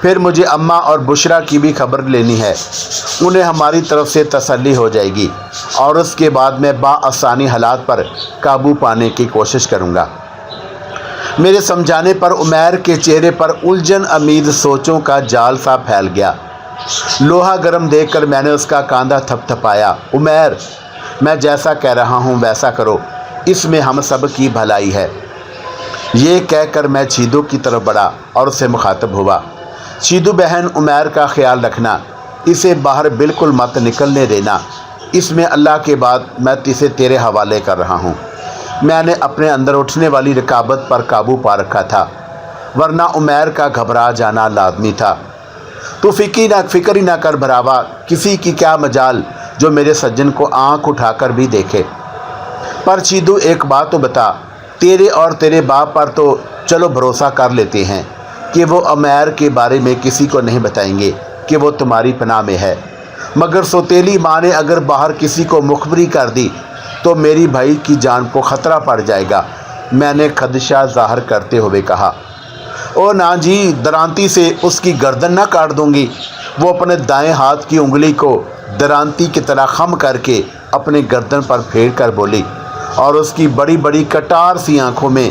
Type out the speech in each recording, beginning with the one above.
پھر مجھے اماں اور بشرا کی بھی خبر لینی ہے، انہیں ہماری طرف سے تسلی ہو جائے گی، اور اس کے بعد میں بآسانی حالات پر قابو پانے کی کوشش کروں گا۔ میرے سمجھانے پر عمیر کے چہرے پر الجھن امیز سوچوں کا جال سا پھیل گیا۔ لوہا گرم دیکھ کر میں نے اس کا کاندھا تھپ تھپایا۔ عمیر، میں جیسا کہہ رہا ہوں ویسا کرو، اس میں ہم سب کی بھلائی ہے۔ یہ کہہ کر میں چیدو کی طرف بڑھا اور اس سے مخاطب ہوا۔ چیدو بہن، عمیر کا خیال رکھنا، اسے باہر بالکل مت نکلنے دینا، اس میں اللہ کے بعد میں اسے تیرے حوالے کر رہا ہوں۔ میں نے اپنے اندر اٹھنے والی رکابت پر قابو پا رکھا تھا، ورنہ عمیر کا گھبرا جانا لازمی تھا۔ تو فکر ہی نہ کر بھراوا، کسی کی کیا مجال جو میرے سجن کو آنکھ اٹھا کر بھی دیکھے۔ پر چیدو، ایک بات تو بتا، تیرے اور تیرے باپ پر تو چلو بھروسہ کر لیتے ہیں کہ وہ عمیر کے بارے میں کسی کو نہیں بتائیں گے کہ وہ تمہاری پناہ میں ہے، مگر سوتیلی ماں نے اگر باہر کسی کو مخبری کر دی تو میری بھائی کی جان کو خطرہ پڑ جائے گا، میں نے خدشہ ظاہر کرتے ہوئے کہا۔ او نا جی، درانتی سے اس کی گردن نہ کاٹ دوں گی۔ وہ اپنے دائیں ہاتھ کی انگلی کو درانتی کی طرح خم کر کے اپنے گردن پر پھیر کر بولی، اور اس کی بڑی بڑی کٹار سی آنکھوں میں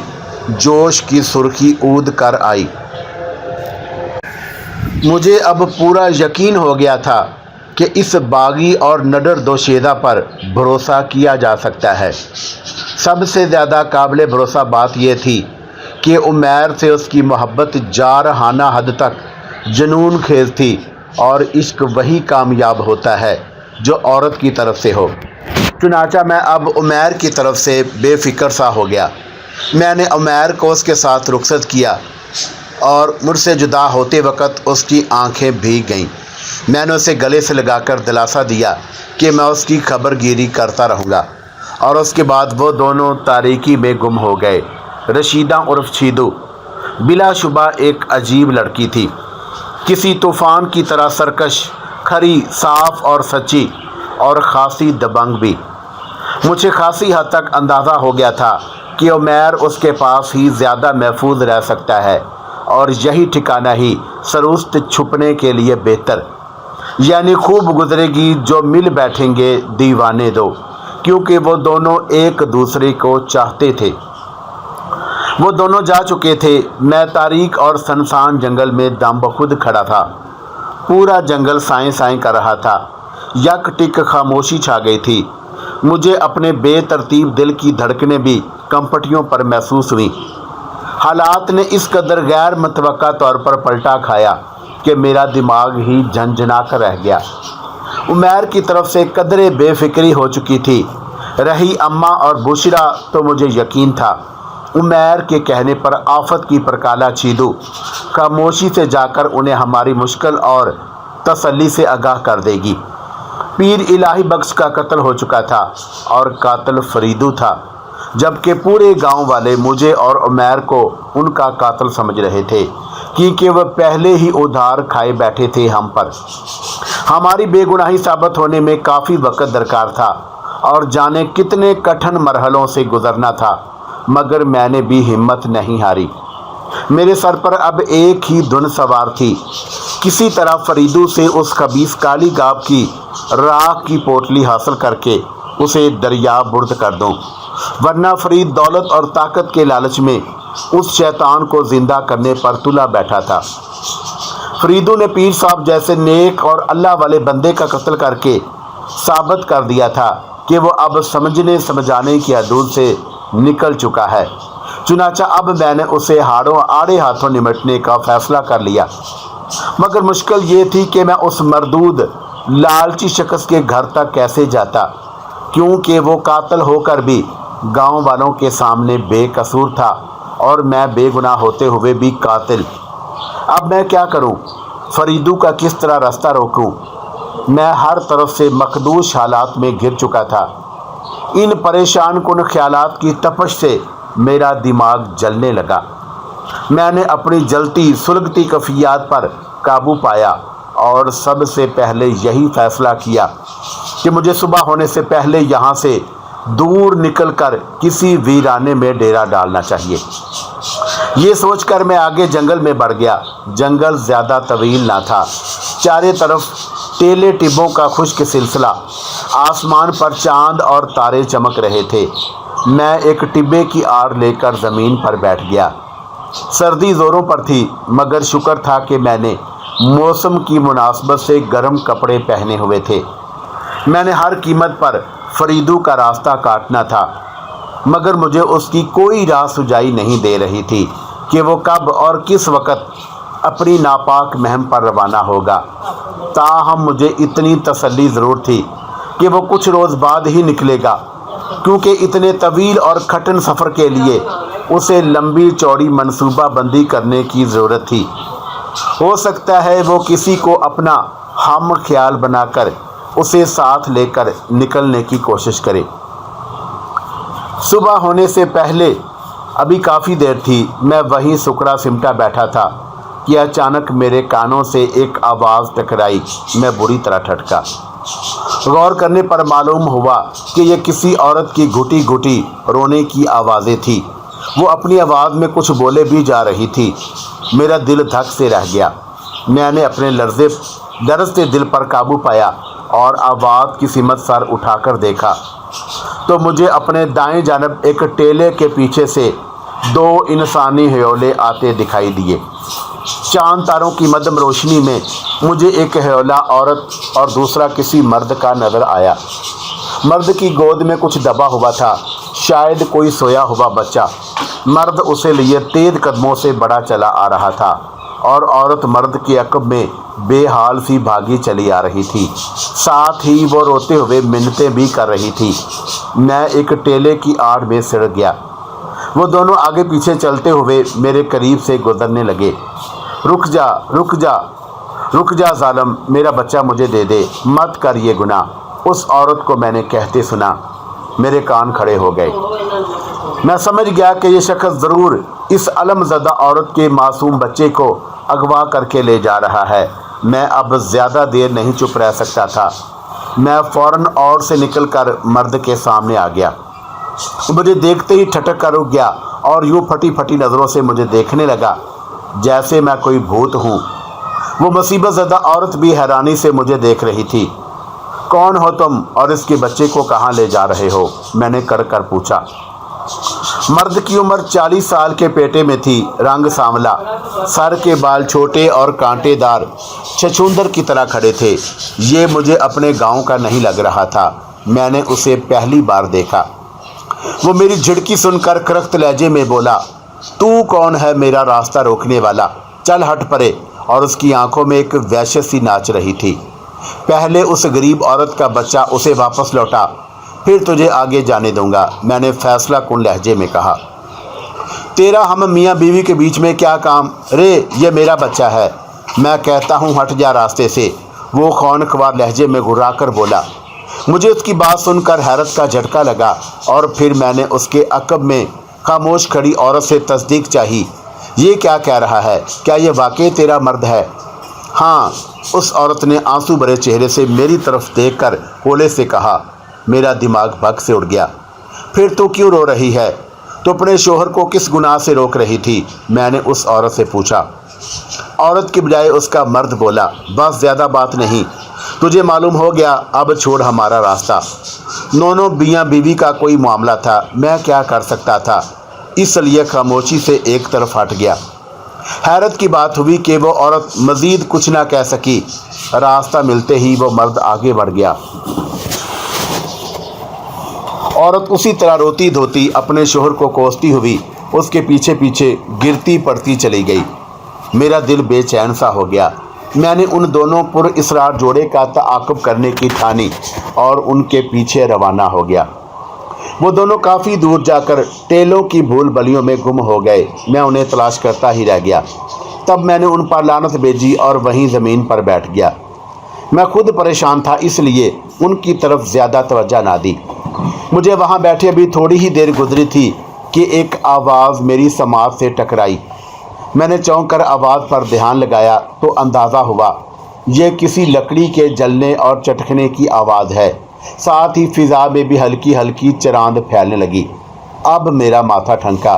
جوش کی سرخی اود کر آئی۔ مجھے اب پورا یقین ہو گیا تھا کہ اس باغی اور نڈر دوشیزہ پر بھروسہ کیا جا سکتا ہے۔ سب سے زیادہ قابل بھروسہ بات یہ تھی کہ عمیر سے اس کی محبت جارحانہ حد تک جنون خیز تھی، اور عشق وہی کامیاب ہوتا ہے جو عورت کی طرف سے ہو۔ چنانچہ میں اب عمیر کی طرف سے بے فکر سا ہو گیا۔ میں نے عمیر کو اس کے ساتھ رخصت کیا، اور مجھ سے جدا ہوتے وقت اس کی آنکھیں بھیگ گئیں۔ میں نے اسے گلے سے لگا کر دلاسا دیا کہ میں اس کی خبر گیری کرتا رہوں گا، اور اس کے بعد وہ دونوں تاریکی میں گم ہو گئے۔ رشیدہ عرف چیدو بلا شبہ ایک عجیب لڑکی تھی، کسی طوفان کی طرح سرکش، کھری، صاف اور سچی، اور خاصی دبنگ بھی۔ مجھے خاصی حد تک اندازہ ہو گیا تھا کہ عمیر اس کے پاس ہی زیادہ محفوظ رہ سکتا ہے، اور یہی ٹھکانہ ہی سرست چھپنے کے لیے بہتر، یعنی خوب گزرے گی جو مل بیٹھیں گے دیوانے دو، کیونکہ وہ دونوں ایک دوسرے کو چاہتے تھے۔ وہ دونوں جا چکے تھے۔ میں تاریک اور سنسان جنگل میں دم بخود کھڑا تھا۔ پورا جنگل سائیں سائیں کر رہا تھا، یک ٹک خاموشی چھا گئی تھی۔ مجھے اپنے بے ترتیب دل کی دھڑکنیں بھی کمپٹیوں پر محسوس ہوئیں۔ حالات نے اس قدر غیر متوقع طور پر پلٹا کھایا کہ میرا دماغ ہی جھنجھنا کر رہ گیا۔ عمیر کی طرف سے قدرے بے فکری ہو چکی تھی۔ رہی اماں اور بشرا تو مجھے یقین تھا عمیر کے کہنے پر آفت کی پرکالا چیدو خاموشی سے جا کر انہیں ہماری مشکل اور تسلی سے آگاہ کر دے گی۔ پیر الہی بخش کا قتل ہو چکا تھا، اور قاتل فریدو تھا، جبکہ پورے گاؤں والے مجھے اور عمیر کو ان کا قاتل سمجھ رہے تھے، کیونکہ وہ پہلے ہی ادھار کھائے بیٹھے تھے ہم پر۔ ہماری بے گناہی ثابت ہونے میں کافی وقت درکار تھا، اور جانے کتنے کٹھن مرحلوں سے گزرنا تھا، مگر میں نے بھی ہمت نہیں ہاری۔ میرے سر پر اب ایک ہی دھن سوار تھی، کسی طرح فریدو سے اس خبیث کالی گاب کی راکھ کی پوٹلی حاصل کر کے اسے دریا برد کر دوں، ورنہ فرید دولت اور طاقت کے لالچ میں اس شیطان کو زندہ کرنے پر تلا بیٹھا تھا۔ فریدو نے پیر صاحب جیسے نیک اور اللہ والے بندے کا قتل کر کے ثابت کر دیا تھا کہ وہ اب سمجھنے سمجھانے کی حدود سے نکل چکا ہے۔ چنانچہ اب میں نے اسے آڑے ہاتھوں نمٹنے کا فیصلہ کر لیا، مگر مشکل یہ تھی کہ میں اس مردود لالچی شخص کے گھر تک کیسے جاتا، کیونکہ وہ قاتل ہو کر بھی گاؤں والوں کے سامنے بے قصور تھا، اور میں بے گناہ ہوتے ہوئے بھی قاتل۔ اب میں کیا کروں؟ فریدو کا کس طرح راستہ روکوں؟ میں ہر طرف سے مخدوش حالات میں گر چکا تھا۔ ان پریشان کن خیالات کی تپش سے میرا دماغ جلنے لگا۔ میں نے اپنی جلتی سلگتی کفیات پر قابو پایا، اور سب سے پہلے یہی فیصلہ کیا کہ مجھے صبح ہونے سے پہلے یہاں سے دور نکل کر کسی ویرانے میں ڈیرا ڈالنا چاہیے۔ یہ سوچ کر میں آگے جنگل میں بڑھ گیا۔ جنگل زیادہ طویل نہ تھا، چارے طرف ٹیلے ٹبوں کا خشک سلسلہ، آسمان پر چاند اور تارے چمک رہے تھے۔ میں ایک ٹبے کی آڑ لے کر زمین پر بیٹھ گیا۔ سردی زوروں پر تھی، مگر شکر تھا کہ میں نے موسم کی مناسبت سے گرم کپڑے پہنے ہوئے تھے۔ میں نے ہر قیمت پر فریدو کا راستہ کاٹنا تھا، مگر مجھے اس کی کوئی راہ سجائی نہیں دے رہی تھی کہ وہ کب اور کس وقت اپنی ناپاک مہم پر روانہ ہوگا۔ تاہم مجھے اتنی تسلی ضرور تھی کہ وہ کچھ روز بعد ہی نکلے گا، کیونکہ اتنے طویل اور کٹھن سفر کے لیے اسے لمبی چوڑی منصوبہ بندی کرنے کی ضرورت تھی۔ ہو سکتا ہے وہ کسی کو اپنا ہم خیال بنا کر اسے ساتھ لے کر نکلنے کی کوشش کرے۔ صبح ہونے سے پہلے ابھی کافی دیر تھی، میں وہیں سکڑا سمٹا بیٹھا تھا کہ اچانک میرے کانوں سے ایک آواز ٹکرائی۔ میں بری طرح ٹھٹکا۔ غور کرنے پر معلوم ہوا کہ یہ کسی عورت کی گھٹی گھٹی رونے کی آوازیں تھیں۔ وہ اپنی آواز میں کچھ بولے بھی جا رہی تھی۔ میرا دل دھک سے رہ گیا۔ میں نے اپنے لرزتے دل پر قابو پایا اور آواز کی سمت سر اٹھا کر دیکھا تو مجھے اپنے دائیں جانب ایک ٹیلے کے پیچھے سے دو انسانی ہیولے آتے دکھائی دیے۔ چاند تاروں کی مدھم روشنی میں مجھے ایک ہیولا عورت اور دوسرا کسی مرد کا نظر آیا۔ مرد کی گود میں کچھ دبا ہوا تھا، شاید کوئی سویا ہوا بچہ۔ مرد اسے لیے تیز قدموں سے بڑا چلا آ رہا تھا اور عورت مرد کے عقب میں بے حال سی بھاگی چلی آ رہی تھی۔ ساتھ ہی وہ روتے ہوئے منتیں بھی کر رہی تھی۔ میں ایک ٹیلے کی آڑ میں سڑ گیا۔ وہ دونوں آگے پیچھے چلتے ہوئے میرے قریب سے گزرنے لگے۔ رک جا، رک جا، رک جا ظالم، میرا بچہ مجھے دے دے، مت کر یہ گناہ، اس عورت کو میں نے کہتے سنا۔ میرے کان کھڑے ہو گئے۔ میں سمجھ گیا کہ یہ شخص ضرور اس علم زدہ عورت کے معصوم بچے کو اغوا کر کے لے جا رہا ہے۔ میں اب زیادہ دیر نہیں چپ رہ سکتا تھا۔ میں فوراً اور سے نکل کر مرد کے سامنے آ گیا۔ مجھے دیکھتے ہی ٹھٹک کر رک گیا اور یوں پھٹی پھٹی نظروں سے مجھے دیکھنے لگا جیسے میں کوئی بھوت ہوں۔ وہ مصیبت زدہ عورت بھی حیرانی سے مجھے دیکھ رہی تھی۔ کون ہو تم اور اس کے بچے کو کہاں لے جا رہے ہو؟ میں نے کڑ کر پوچھا۔ مرد کی عمر 40 سال کے پیٹے میں تھی، رنگ سانولا، سر کے بال چھوٹے اور کانٹے دار چھچھوندر کی طرح کھڑے تھے۔ یہ مجھے اپنے گاؤں کا نہیں لگ رہا تھا، میں نے اسے پہلی بار دیکھا۔ وہ میری جھڑکی سن کر کرخت لہجے میں بولا، تو کون ہے میرا راستہ روکنے والا؟ چل ہٹ پرے۔ اور اس کی آنکھوں میں ایک وحشت سی ناچ رہی تھی۔ پہلے اس غریب عورت کا بچہ اسے واپس لوٹا، پھر تجھے آگے جانے دوں گا، میں نے فیصلہ کن لہجے میں کہا۔ تیرا ہم میاں بیوی کے بیچ میں کیا کام؟ رے، یہ میرا بچہ ہے، میں کہتا ہوں ہٹ جا راستے سے، وہ خونخوار لہجے میں گھرا کر بولا۔ مجھے اس کی بات سن کر حیرت کا جھٹکا لگا اور پھر میں نے اس کے عقب میں خاموش کھڑی عورت سے تصدیق چاہی۔ یہ کیا کہہ رہا ہے؟ کیا یہ واقعی تیرا مرد ہے؟ ہاں، اس عورت نے آنسو بھرے چہرے سے میری طرف دیکھ کر ہولے سے کہا۔ میرا دماغ بھگ سے اڑ گیا۔ پھر تو کیوں رو رہی ہے؟ تو اپنے شوہر کو کس گناہ سے روک رہی تھی؟ میں نے اس عورت سے پوچھا۔ عورت کی بجائے اس کا مرد بولا، بس زیادہ بات نہیں، تجھے معلوم ہو گیا، اب چھوڑ ہمارا راستہ۔ دونوں میاں بیوی کا کوئی معاملہ تھا، میں کیا کر سکتا تھا، اس لیے خاموشی سے ایک طرف ہٹ گیا۔ حیرت کی بات ہوئی کہ وہ عورت مزید کچھ نہ کہہ سکی۔ راستہ ملتے ہی وہ مرد آگے بڑھ گیا۔ عورت اسی طرح روتی دھوتی اپنے شوہر کو کوستی ہوئی اس کے پیچھے پیچھے گرتی پڑتی چلی گئی۔ میرا دل بے چین سا ہو گیا۔ میں نے ان دونوں پر اسرار جوڑے کا تعاقب کرنے کی ٹھانی اور ان کے پیچھے روانہ ہو گیا۔ وہ دونوں کافی دور جا کر ٹیلوں کی بھول بلیوں میں گم ہو گئے۔ میں انہیں تلاش کرتا ہی رہ گیا۔ تب میں نے ان پر لعنت بھیجی اور وہیں زمین پر بیٹھ گیا۔ میں خود پریشان تھا، اس لیے ان کی طرف زیادہ توجہ نہ دی۔ مجھے وہاں بیٹھے ابھی تھوڑی ہی دیر گزری تھی کہ ایک آواز میری سماعت سے ٹکرائی۔ میں نے چونک کر آواز پر دھیان لگایا تو اندازہ ہوا یہ کسی لکڑی کے جلنے اور چٹکنے کی آواز ہے۔ ساتھ ہی فضا میں بھی ہلکی ہلکی چراند پھیلنے لگی۔ اب میرا ماتھا ٹھنکا۔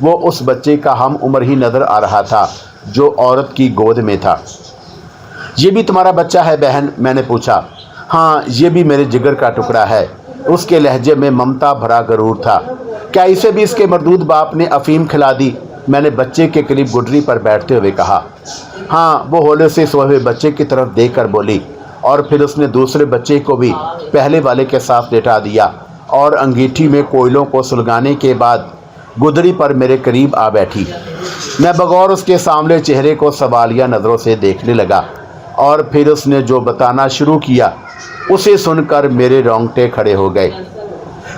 وہ اس بچے کا ہم عمر ہی نظر آ رہا تھا جو عورت کی گود میں تھا۔ یہ بھی تمہارا بچہ ہے بہن؟ میں نے پوچھا۔ ہاں، یہ بھی میرے جگر کا ٹکڑا ہے۔ اس کے لہجے میں ممتا بھرا غرور تھا۔ کیا اسے بھی اس کے مردود باپ نے افیم کھلا دی؟ میں نے بچے کے قریب گڈری پر بیٹھتے ہوئے کہا۔ ہاں، وہ ہولے سے سوئے ہوئے بچے کی طرف دیکھ کر بولی، اور پھر اس نے دوسرے بچے کو بھی پہلے والے کے ساتھ لٹا دیا اور انگیٹھی میں کوئلوں کو سلگانے کے بعد گدری پر میرے قریب آ بیٹھی۔ میں بغور اس کے سامنے چہرے کو سوالیہ نظروں سے دیکھنے لگا، اور پھر اس نے جو بتانا شروع کیا اسے سن کر میرے رونگٹے کھڑے ہو گئے۔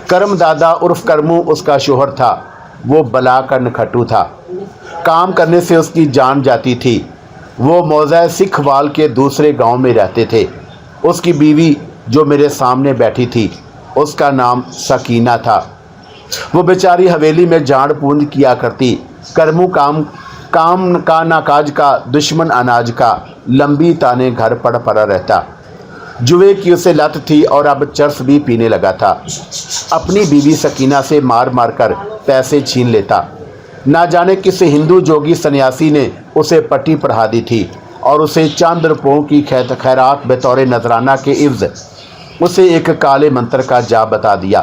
کرم دادا عرف کرمو اس کا شوہر تھا۔ وہ بلا کا نکھٹو تھا۔ کام کرنے سے اس کی جان جاتی تھی۔ وہ موضع سکھ وال کے دوسرے گاؤں میں رہتے تھے۔ اس کی بیوی جو میرے سامنے بیٹھی تھی، اس کا نام سکینہ تھا۔ وہ بیچاری حویلی میں جھاڑ پونجھ کیا کرتی۔ کرمو کام کا نہ کاج کا، دشمن اناج کا، لمبی تانے گھر پڑ پڑا رہتا۔ جوے کی اسے لت تھی اور اب چرس بھی پینے لگا تھا۔ اپنی بیوی سکینہ سے مار مار کر پیسے چھین لیتا۔ نہ جانے کس ہندو جوگی سنیاسی نے اسے پٹی پڑھا دی تھی اور اسے چند روپوں کی خیرات بطور نذرانہ کے عوض اسے ایک کالے منتر کا جاپ بتا دیا۔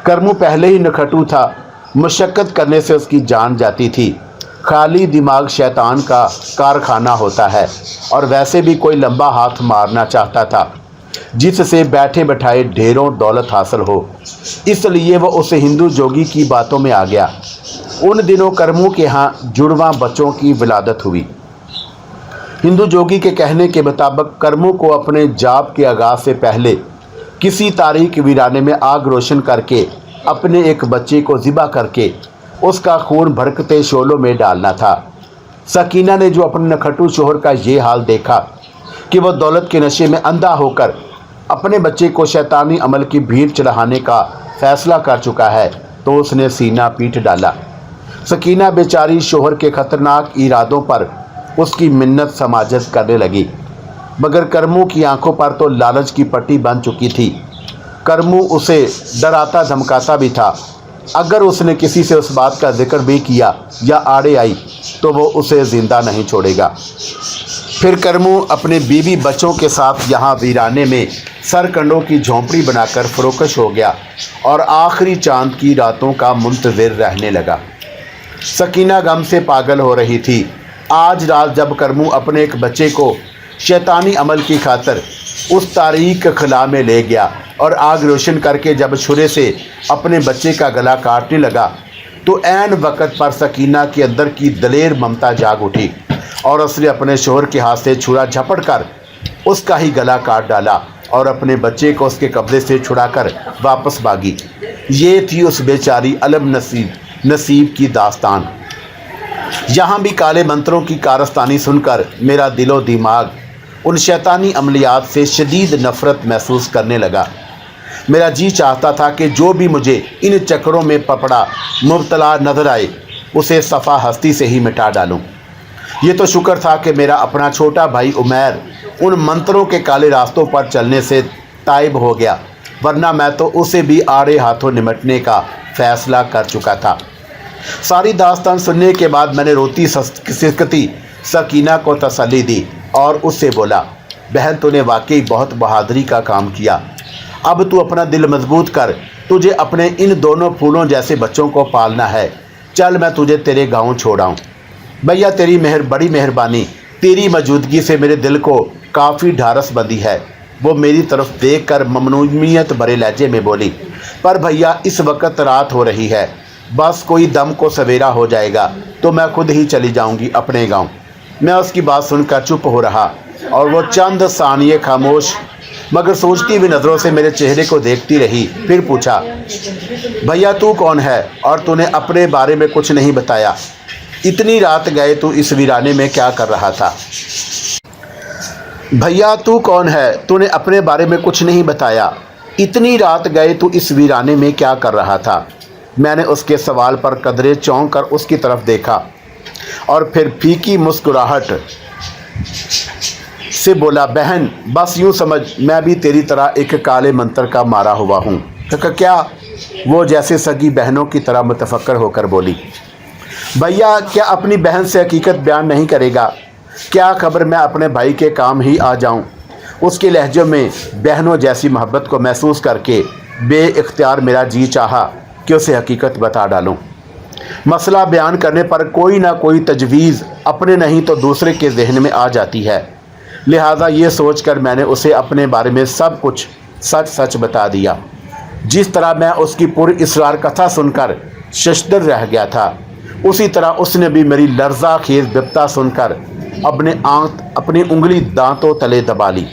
کرمو پہلے ہی نکھٹو تھا۔ مشقت کرنے سے اس کی جان جاتی تھی۔ خالی دماغ شیطان کا کارخانہ ہوتا ہے، اور ویسے بھی کوئی لمبا ہاتھ مارنا چاہتا تھا جس سے بیٹھے بٹھائے ڈھیروں دولت حاصل ہو۔ اس لیے وہ اس ہندو جوگی کی باتوں میں آ گیا۔ ان دنوں کرمو کے ہاں جڑواں بچوں کی ولادت ہوئی۔ ہندو جوگی کے کہنے کے مطابق کرمو کو اپنے جاپ کے آغاز سے پہلے کسی تاریک ویرانے میں آگ روشن کر کے اپنے ایک بچے کو ذبح کر کے اس کا خون بھڑکتے شعلوں میں ڈالنا تھا۔ سکینہ نے جو اپنے نکھٹو شوہر کا یہ حال دیکھا کہ وہ دولت کے نشے میں اندھا ہو کر اپنے بچے کو شیطانی عمل کی بھیڑ چڑھانے کا فیصلہ کر چکا ہے، تو اس نے سینہ پیٹ ڈالا۔ سکینہ بیچاری شوہر کے خطرناک ارادوں پر اس کی منت سماجت کرنے لگی، مگر کرمو کی آنکھوں پر تو لالچ کی پٹی بن چکی تھی۔ کرمو اسے ڈراتا دھمکاتا بھی تھا۔ اگر اس نے کسی سے اس بات کا ذکر بھی کیا یا آڑے آئی تو وہ اسے زندہ نہیں چھوڑے گا۔ پھر کرمو اپنے بیوی بچوں کے ساتھ یہاں ویرانے میں سرکنڈوں کی جھونپڑی بنا کر فروکش ہو گیا اور آخری چاند کی راتوں کا منتظر رہنے لگا۔ سکینہ غم سے پاگل ہو رہی تھی۔ آج رات جب کرمو اپنے ایک بچے کو شیطانی عمل کی خاطر اس تاریک خلا میں لے گیا اور آگ روشن کر کے جب چھرے سے اپنے بچے کا گلا کاٹنے لگا، تو عین وقت پر سکینہ کے اندر کی دلیر ممتا جاگ اٹھی اور اس نے اپنے شوہر کے ہاتھ سے چھرا جھپٹ کر اس کا ہی گلا کاٹ ڈالا اور اپنے بچے کو اس کے قبضے سے چھڑا کر واپس بھاگی۔ یہ تھی اس بیچاری علم نصیب کی داستان۔ یہاں بھی کالے منتروں کی کارستانی سن کر میرا دل و دماغ ان شیطانی عملیات سے شدید نفرت محسوس کرنے لگا۔ میرا جی چاہتا تھا کہ جو بھی مجھے ان چکروں میں پپڑا مبتلا نظر آئے اسے صفحہ ہستی سے ہی مٹا ڈالوں۔ یہ تو شکر تھا کہ میرا اپنا چھوٹا بھائی عمیر ان منتروں کے کالے راستوں پر چلنے سے تائب ہو گیا، ورنہ میں تو اسے بھی آڑے ہاتھوں نمٹنے کا فیصلہ کر چکا تھا۔ ساری داستان سننے کے بعد میں نے روتی سکتی سکینہ کو تسلی دی اور اس سے بولا، بہن تو نے واقعی بہت بہادری کا کام کیا۔ اب تو اپنا دل مضبوط کر، تجھے اپنے ان دونوں پھولوں جیسے بچوں کو پالنا ہے۔ چل میں تجھے تیرے گاؤں چھوڑاؤں۔ بھیا تیری بڑی مہربانی، تیری موجودگی سے میرے دل کو کافی ڈھارس بندی ہے۔ وہ میری طرف دیکھ کر ممنونیت بھرے لہجے میں بولی، پر بھیا اس وقت رات ہو رہی ہے، بس کوئی دم کو سویرا ہو جائے گا تو میں خود ہی چلی جاؤں گی اپنے گاؤں۔ میں اس کی بات سن کر چپ ہو رہا اور وہ چند ثانیے خاموش مگر سوچتی ہوئی نظروں سے میرے چہرے کو دیکھتی رہی۔ پھر پوچھا، بھیا تو کون ہے اور تو نے اپنے بارے میں کچھ نہیں بتایا؟ اتنی رات گئے تو اس ویرانے میں کیا کر رہا تھا؟ بھیا تو کون ہے؟ تو نے اپنے بارے میں کچھ نہیں بتایا۔ اتنی رات گئے تو اس ویرانے میں کیا کر رہا تھا؟ میں نے اس کے سوال پر قدرے چونک کر اس کی طرف دیکھا اور پھر پھیکی مسکراہٹ سے بولا، بہن بس یوں سمجھ میں بھی تیری طرح ایک کالے منتر کا مارا ہوا ہوں۔ کیا؟ وہ جیسے سگی بہنوں کی طرح متفکر ہو کر بولی۔ بھیا کیا اپنی بہن سے حقیقت بیان نہیں کرے گا؟ کیا خبر میں اپنے بھائی کے کام ہی آ جاؤں؟ اس کے لہجے میں بہنوں جیسی محبت کو محسوس کر کے بے اختیار میرا جی چاہا کہ اسے حقیقت بتا ڈالوں۔ مسئلہ بیان کرنے پر کوئی نہ کوئی تجویز اپنے نہیں تو دوسرے کے ذہن میں آ جاتی ہے، لہٰذا یہ سوچ کر میں نے اسے اپنے بارے میں سب کچھ سچ سچ بتا دیا۔ جس طرح میں اس کی پر اسرار کتھا سن کر ششدر رہ گیا تھا، اسی طرح اس نے بھی میری لرزہ خیز بپتا سن کر اپنی انگلی دانتوں تلے دبا لی۔